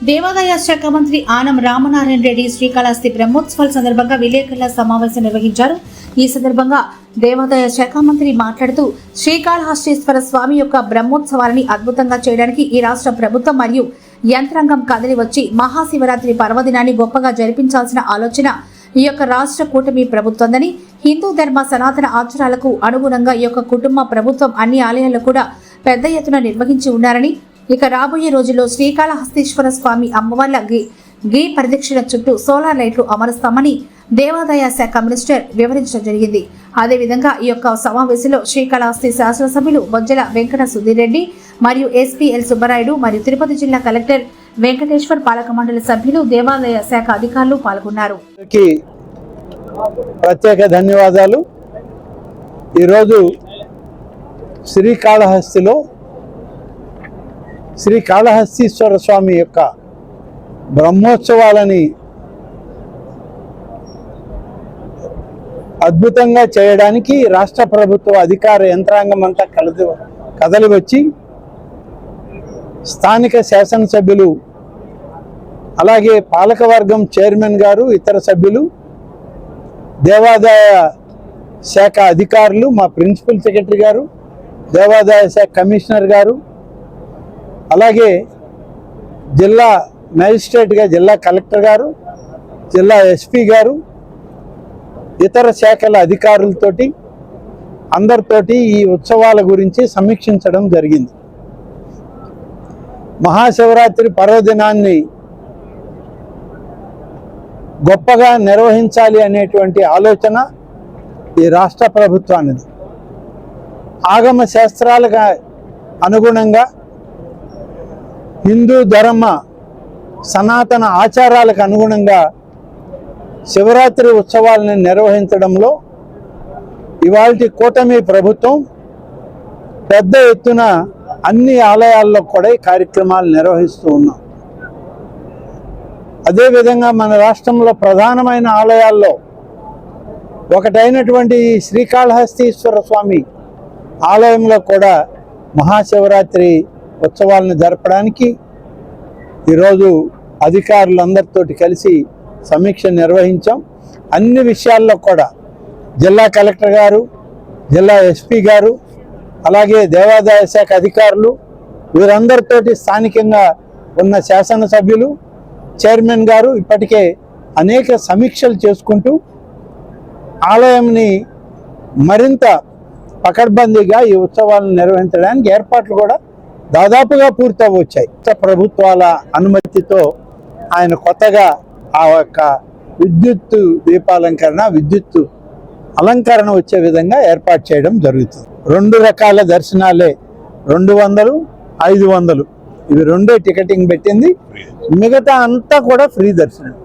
దేవాదాయ శాఖ మంత్రి ఆనం రామనారాయణ రెడ్డి శ్రీకాళహస్తి బ్రహ్మోత్సవాల సందర్భంగా విలేకరుల సమావేశం నిర్వహించారు. ఈ సందర్భంగా దేవాదాయ శాఖ మంత్రి మాట్లాడుతూ శ్రీకాళహస్తీశ్వర స్వామి యొక్క బ్రహ్మోత్సవాలని అద్భుతంగా చేయడానికి ఈ రాష్ట్ర ప్రభుత్వం మరియు యంత్రాంగం కదిలి వచ్చి మహాశివరాత్రి పర్వదినాన్ని గొప్పగా జరిపించాల్సిన ఆలోచన ఈ యొక్క రాష్ట్ర కూటమి ప్రభుత్వందని, హిందూ ధర్మ సనాతన ఆచారాలకు అనుగుణంగా ఈ యొక్క కుటుంబ ప్రభుత్వం అన్ని ఆలయాల్లో కూడా పెద్ద ఎత్తున నిర్వహించి ఉన్నారని, ఇక రాబోయే రోజుల్లో శ్రీకాళహస్తీశ్వర స్వామి అమ్మవార్ల గీ పరిదక్షిణ చుట్టూ సోలార్ లైట్లు అమరుస్తామని దేవాదాయ శాఖ మినిస్టర్ వివరించడం జరిగింది. అదేవిధంగా ఈ యొక్క సమావేశంలో శ్రీకాళహస్తి శాసనసభ్యులు బొజ్జల వెంకట సుధీరెడ్డి మరియు ఎస్పీ ఎల్ సుబ్బరాయుడు మరియు తిరుపతి జిల్లా కలెక్టర్ వెంకటేశ్వర్, పాలక మండలి సభ్యులు, దేవాదాయ శాఖ అధికారులు పాల్గొన్నారు. ప్రత్యేక ధన్యవాదాలు. ఈరోజు శ్రీకాళహస్తిలో శ్రీకాళహస్తీశ్వర స్వామి యొక్క బ్రహ్మోత్సవాలని అద్భుతంగా చేయడానికి రాష్ట్ర ప్రభుత్వ అధికార యంత్రాంగం అంతా కదలి వచ్చి స్థానిక శాసనసభ్యులు, అలాగే పాలకవర్గం చైర్మన్ గారు, ఇతర సభ్యులు, దేవాదాయ శాఖ అధికారులు, మా ప్రిన్సిపల్ సెక్రటరీ గారు, దేవాదాయ శాఖ కమిషనర్ గారు, అలాగే జిల్లా మేజిస్ట్రేట్గా జిల్లా కలెక్టర్ గారు, జిల్లా ఎస్పీ గారు, ఇతర శాఖల అధికారులతోటి అందరితోటి ఈ ఉత్సవాల గురించి సమీక్షించడం జరిగింది. మహాశివరాత్రి పర్వదినాన్ని గొప్పగా నిర్వహించాలి అనేటువంటి ఆలోచన ఈ రాష్ట్ర ప్రభుత్వానిది. ఆగమ శాస్త్రాలకు అనుగుణంగా, హిందూ ధర్మ సనాతన ఆచారాలకు అనుగుణంగా శివరాత్రి ఉత్సవాలను నిర్వహించడంలో ఇవాల్టి కూటమి ప్రభుత్వం పెద్ద ఎత్తున అన్ని ఆలయాల్లో కూడా ఈ కార్యక్రమాలు నిర్వహిస్తూ ఉన్నాం. అదేవిధంగా మన రాష్ట్రంలో ప్రధానమైన ఆలయాల్లో ఒకటైనటువంటి శ్రీకాళహస్తీశ్వర స్వామి ఆలయంలో కూడా మహాశివరాత్రి ఉత్సవాలను జరపడానికి ఈరోజు అధికారులందరితోటి కలిసి సమీక్ష నిర్వహించాం. అన్ని విషయాల్లో కూడా జిల్లా కలెక్టర్ గారు, జిల్లా ఎస్పీ గారు, అలాగే దేవాదాయ శాఖ అధికారులు, వీరందరితోటి స్థానికంగా ఉన్న శాసనసభ్యులు, చైర్మన్ గారు ఇప్పటికే అనేక సమీక్షలు చేసుకుంటూ ఆలయంని మరింత పకడ్బందీగా ఈ ఉత్సవాలను నిర్వహించడానికి ఏర్పాట్లు కూడా దాదాపుగా పూర్తవచ్చాయి. ప్రభుత్వాల అనుమతితో ఆయన కొత్తగా ఆ యొక్క విద్యుత్ దీపాలంకరణ, విద్యుత్ అలంకరణ వచ్చే విధంగా ఏర్పాటు చేయడం జరుగుతుంది. 2 రకాల దర్శనాలే, 200, 500 ఇవి రెండే టికెటింగ్ పెట్టింది. మిగతా అంతా కూడా ఫ్రీ దర్శనం.